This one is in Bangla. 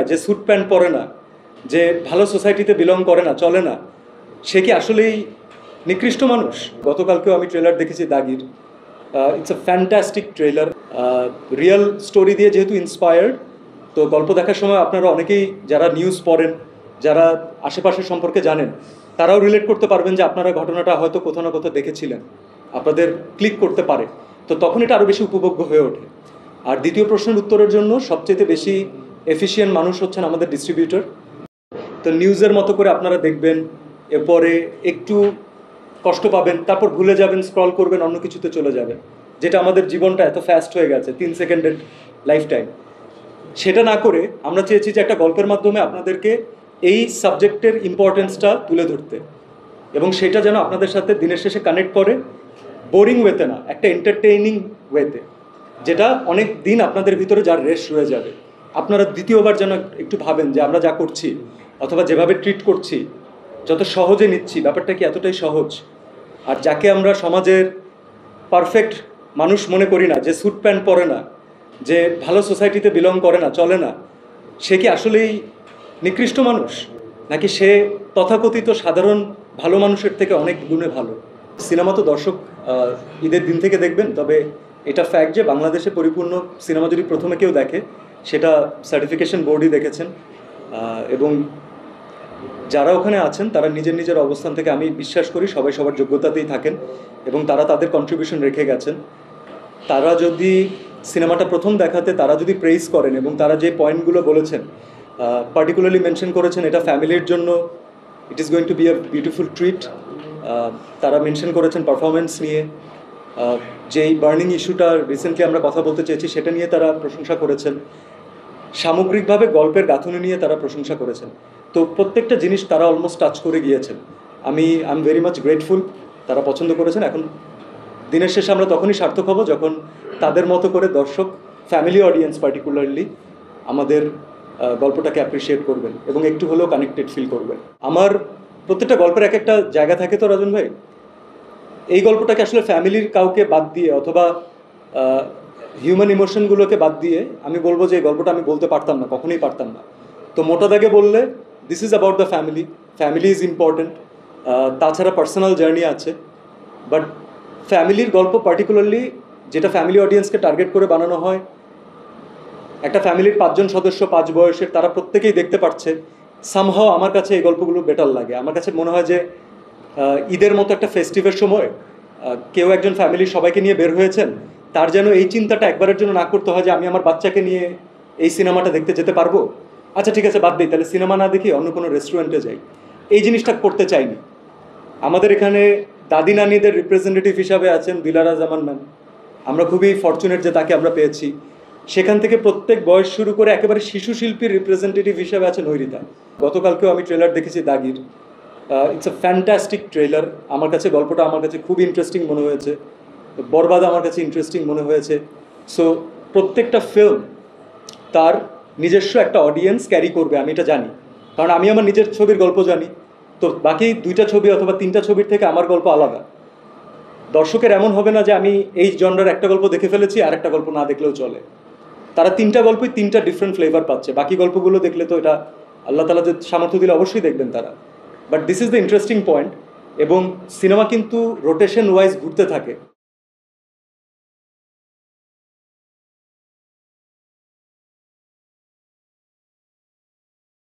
যে স্যুট প্যান্ট পরে না, যে ভালো সোসাইটিতে বিলং করে না, চলে না, সে কি আসলেই নিকৃষ্ট মানুষ? গতকালকেও আমি ট্রেলার দেখেছি দাগির। It's a fantastic trailer. Real story দিয়ে যেহেতু ইন্সপায়ার্ড, তো গল্প দেখার সময় আপনারা অনেকেই যারা নিউজ পড়েন, যারা আশেপাশের সম্পর্কে জানেন, তারাও রিলেট করতে পারবেন যে আপনারা ঘটনাটা হয়তো কোথাও না কোথাও দেখেছিলেন, আপনাদের ক্লিক করতে পারে। তো তখন এটা আরও বেশি উপভোগ্য হয়ে ওঠে। আর দ্বিতীয় প্রশ্নের উত্তরের জন্য সবচেয়ে বেশি এফিশিয়েন্ট মানুষ হচ্ছেন আমাদের ডিস্ট্রিবিউটর। তো নিউজের মতো করে আপনারা দেখবেন, এরপরে একটু কষ্ট পাবেন, তারপর ভুলে যাবেন, স্ক্রল করবেন, অন্য কিছুতে চলে যাবেন, যেটা আমাদের জীবনটা এত ফাস্ট হয়ে গেছে, 3 সেকেন্ডের লাইফ টাইম। সেটা না করে আমরা চেয়েছি যে একটা গল্পের মাধ্যমে আপনাদেরকে এই সাবজেক্টের ইম্পর্টেন্সটা তুলে ধরতে, এবং সেটা যেন আপনাদের সাথে দিনের শেষে কানেক্ট করে, বোরিং ওয়েতে না, একটা এন্টারটেইনিং ওয়েতে, যেটা অনেক দিন আপনাদের ভিতরে যার রেশ রয়ে যাবে। আপনারা দ্বিতীয়বার যেন একটু ভাবেন যে আমরা যা করছি অথবা যেভাবে ট্রিট করছি, যত সহজে নিচ্ছি, ব্যাপারটা কি এতটাই সহজ? আর যাকে আমরা সমাজের পারফেক্ট মানুষ মনে করি না, যে স্যুট প্যান্ট পরে না, যে ভালো সোসাইটিতে বিলং করে না, চলে না, সে কি আসলেই নিকৃষ্ট মানুষ, নাকি সে তথাকথিত সাধারণ ভালো মানুষের থেকে অনেক গুণে ভালো? সিনেমা তো দর্শক ঈদের দিন থেকে দেখবেন, তবে এটা ফ্যাক্ট যে বাংলাদেশে পরিপূর্ণ সিনেমা যদি প্রথমে কেউ দেখে, সেটা সার্টিফিকেশন বোর্ডই দেখেছেন। এবং যারা ওখানে আছেন তারা নিজের নিজের অবস্থান থেকে, আমি বিশ্বাস করি সবাই সবার যোগ্যতাতেই থাকেন এবং তারা তাদের কন্ট্রিবিউশন রেখে গেছেন। তারা যদি সিনেমাটা প্রথম দেখাতে তারা যদি প্রেইজ করেন এবং তারা যে পয়েন্টগুলো বলেছেন, পার্টিকুলারলি মেনশন করেছেন এটা ফ্যামিলির জন্য, it is going to be a beautiful treat. তারা মেনশন করেছেন পারফরমেন্স নিয়ে, যেই বার্নিং ইস্যুটা রিসেন্টলি আমরা কথা বলতে চেয়েছি সেটা নিয়ে তারা প্রশংসা করেছেন, সামগ্রিকভাবে গল্পের গাঁথুনি নিয়ে তারা প্রশংসা করেছেন। তো প্রত্যেকটা জিনিস তারা অলমোস্ট টাচ করে গিয়েছেন। I am very much grateful, তারা পছন্দ করেছেন। এখন দিনের শেষে আমরা তখনই সার্থক হব যখন তাদের মতো করে দর্শক, ফ্যামিলি অডিয়েন্স পার্টিকুলারলি, আমাদের গল্পটাকে অ্যাপ্রিসিয়েট করবেন এবং একটু হলেও কানেক্টেড ফিল করবেন। আমার প্রত্যেকটা গল্পের এক একটা জায়গা থাকে তো রাজন ভাই, এই গল্পটাকে আসলে ফ্যামিলির কাউকে বাদ দিয়ে অথবা হিউম্যান ইমোশনগুলোকে বাদ দিয়ে আমি বলবো যে এই গল্পটা আমি বলতে পারতাম না, কখনোই পারতাম না। তো মোটা দাগে বললে this is about the family, family is important. তাছাড়া পার্সোনাল জার্নি আছে, বাট ফ্যামিলির গল্প পার্টিকুলারলি যেটা ফ্যামিলি অডিয়েন্সকে টার্গেট করে বানানো হয়, একটা ফ্যামিলির 5 জন সদস্য, 5 বয়সের, তারা প্রত্যেকেই দেখতে পাচ্ছে। সামহাও আমার কাছে এই গল্পগুলো বেটার লাগে। আমার কাছে মনে হয় যে ঈদের মতো একটা ফেস্টিভের সময় কেউ একজন ফ্যামিলির সবাইকে নিয়ে বের হয়েছেন, তার যেন এই চিন্তাটা একবারের জন্য না করতে হয় যে আমি আমার বাচ্চাকে নিয়ে এই সিনেমাটা দেখতে যেতে পারবো, আচ্ছা ঠিক আছে বাদ দিই, তাহলে সিনেমা না দেখি অন্য কোনো রেস্টুরেন্টে যাই। এই জিনিসটা করতে চাইনি। আমাদের এখানে দাদি নানিদের রিপ্রেজেন্টেটিভ হিসাবে আছেন দিলারা জামান ম্যাম। আমরা খুবই ফরচুনেট যে তাকে আমরা পেয়েছি। সেখান থেকে প্রত্যেক বয়স শুরু করে একেবারে শিশু শিল্পীর রিপ্রেজেন্টেটিভ হিসাবে আছে নৈরিতা। গতকালকেও আমি ট্রেলার দেখেছি দাগির। It's a fantastic trailer. আমার কাছে গল্পটা আমার কাছে খুব ইন্টারেস্টিং মনে হয়েছে। বরবাদ আমার কাছে ইন্টারেস্টিং মনে হয়েছে। সো প্রত্যেকটা ফিল্ম তার নিজস্ব একটা অডিয়েন্স ক্যারি করবে, আমি এটা জানি, কারণ আমি আমার নিজের ছবির গল্প জানি। তো বাকি 2টা ছবি অথবা 3টা ছবির থেকে আমার গল্প আলাদা। দর্শকের এমন হবে না যে আমি এই জনরার একটা গল্প দেখে ফেলেছি আর একটা গল্প না দেখলেও চলে। তারা 3টা গল্পই 3টা ডিফারেন্ট ফ্লেভার পাচ্ছে। বাকি গল্পগুলো দেখলে তো এটা আল্লাহ তাআলা যে সামর্থ্য দিলে অবশ্যই দেখবেন তারা। But this is the interesting point. এবং সিনেমা কিন্তু রোটেশন ওয়াইজ ঘুরতে থাকে।